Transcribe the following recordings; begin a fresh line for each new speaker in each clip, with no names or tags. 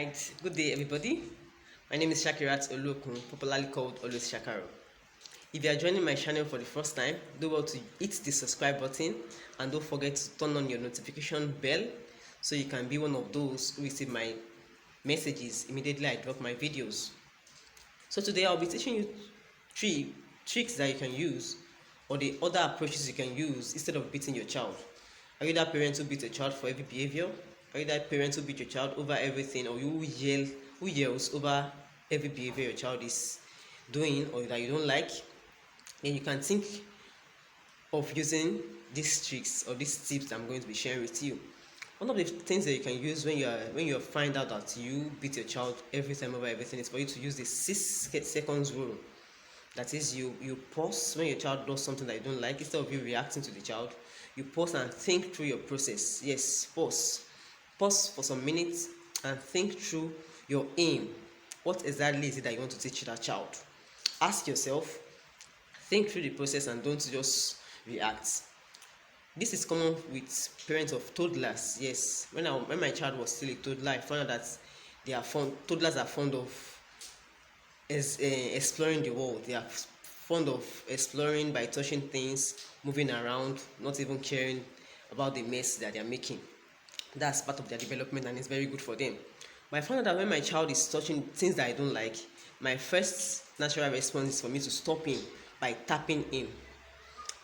Alright, good day everybody. My name is Shakirat Olokun, popularly called Always Shakaro. If you are joining my channel for the first time, do well to hit the subscribe button and don't forget to turn on your notification bell so you can be one of those who receive my messages immediately I drop my videos. So today I'll be teaching you three tricks that you can use or the other approaches you can use instead of beating your child. Are you that parent who beats a child for every behavior? Are you that parent who beats your child over everything, or you who yells over every behavior your child is doing or that you don't like? Then you can think of using these tricks or these tips I'm going to be sharing with you. One of the things that you can use when you find out that you beat your child every time over everything is for you to use the 6 seconds rule. That is, you pause when your child does something that you don't like. Instead of you reacting to the child, you pause and think through your process. Yes, pause for some minutes and think through your aim. What exactly is it that you want to teach that child? Ask yourself, think through the process, and don't just react. This is common with parents of toddlers. Yes, when my child was still a toddler, I found out that toddlers are fond of exploring the world. They are fond of exploring by touching things, moving around, not even caring about the mess that they are making. That's part of their development and it's very good for them. But I found out that when my child is touching things that I don't like, my first natural response is for me to stop him by tapping him.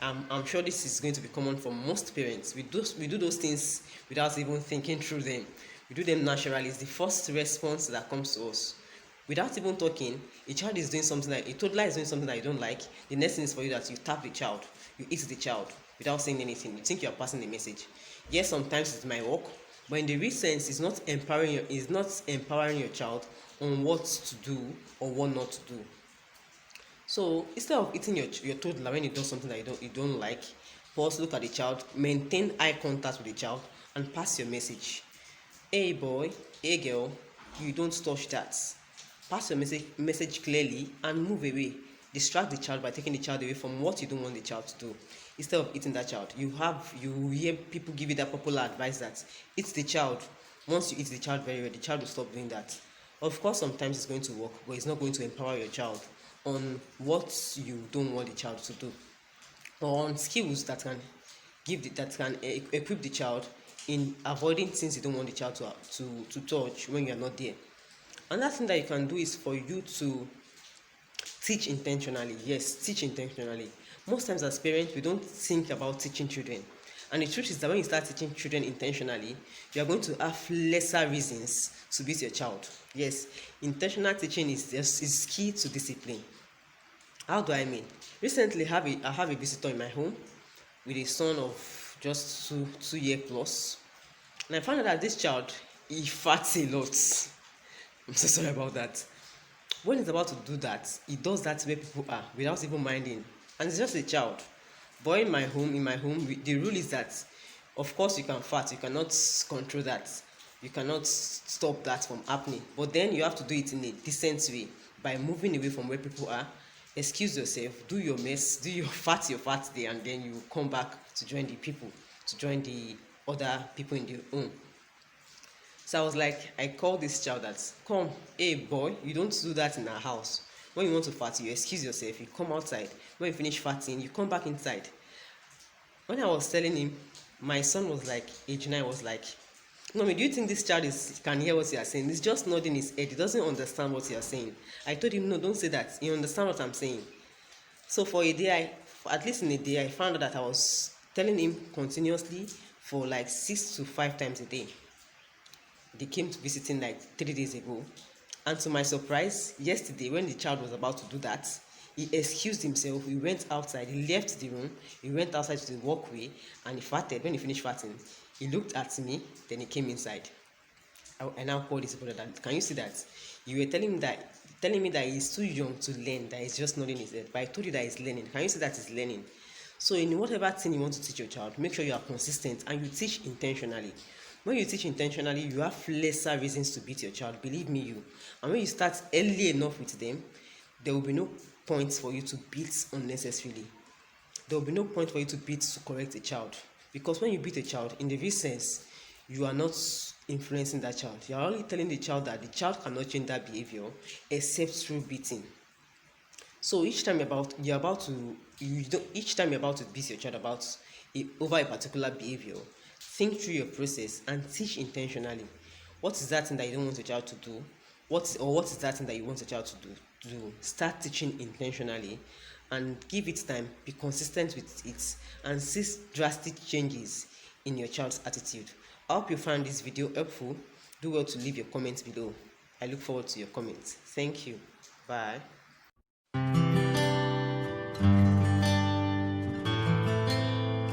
I'm sure this is going to be common for most parents. We do those things without even thinking through them. We do them naturally. It's the first response that comes to us. Without even talking, a toddler is doing something that you don't like. The next thing is for you that you tap the child, you hit the child without saying anything. You think you are passing the message. Yes, sometimes it might work, but in the real sense, it's not empowering your child on what to do or what not to do. So instead of hitting your toddler when he does something that you don't like, pause, look at the child, maintain eye contact with the child, and pass your message. Hey boy, hey girl, you don't touch that. Pass your message clearly and move away. Distract the child by taking the child away from what you don't want the child to do. Instead of hitting that child, you hear people give you that popular advice that hit the child. Once you hit the child very well, the child will stop doing that. Of course, sometimes it's going to work, but it's not going to empower your child on what you don't want the child to do, or on skills that can equip the child in avoiding things you don't want the child to touch when you're not there. Another thing that you can do is for you to teach intentionally. Yes, teach intentionally. Most times as parents, we don't think about teaching children. And the truth is that when you start teaching children intentionally, you are going to have lesser reasons to beat your child. Yes, intentional teaching is key to discipline. How do I mean? Recently, I have a visitor in my home with a son of just 2 year plus, and I found out that this child, he farts a lot. I'm so sorry about that. When he's about to do that, he does that where people are without even minding, and it's just a child. But in my home, the rule is that, of course, you can fart, you cannot control that, you cannot stop that from happening. But then you have to do it in a decent way by moving away from where people are. Excuse yourself, do your mess, do your fart there, and then you come back to join the people, to join the other people in the home. So I was like, I called this child that, come, hey boy, you don't do that in our house. When you want to fart, you excuse yourself, you come outside. When you finish farting, you come back inside. When I was telling him, my son was like, age 9 was like, Mommy, do you think this child can hear what you are saying? He's just nodding his head. He doesn't understand what you are saying. I told him, no, don't say that. You understand what I'm saying. So for at least in a day, I found out that I was telling him continuously for like 6 to 5 times a day. They came to visiting like 3 days ago, and to my surprise, yesterday when the child was about to do that, he excused himself, he went outside, he left the room, he went outside to the walkway, and he farted. When he finished farting, he looked at me, then he came inside. I now called his brother. Can you see that? You were telling me that he's too young to learn, that he's just nodding his head, but I told you that he's learning. Can you see that he's learning? So in whatever thing you want to teach your child, make sure you are consistent and you teach intentionally. When you teach intentionally, you have lesser reasons to beat your child, believe me you. And when you start early enough with them, there will be no point for you to beat unnecessarily. There will be no point for you to beat to correct a child. Because when you beat a child, in the real sense, you are not influencing that child. You're only telling the child that the child cannot change that behavior except through beating. So each time you're about to beat your child over a particular behavior, think through your process and teach intentionally. What is that thing that you don't want your child to do? What is that thing that you want your child to do? Start teaching intentionally and give it time. Be consistent with it and see drastic changes in your child's attitude. I hope you found this video helpful. Do well to leave your comments below. I look forward to your comments. Thank you. Bye.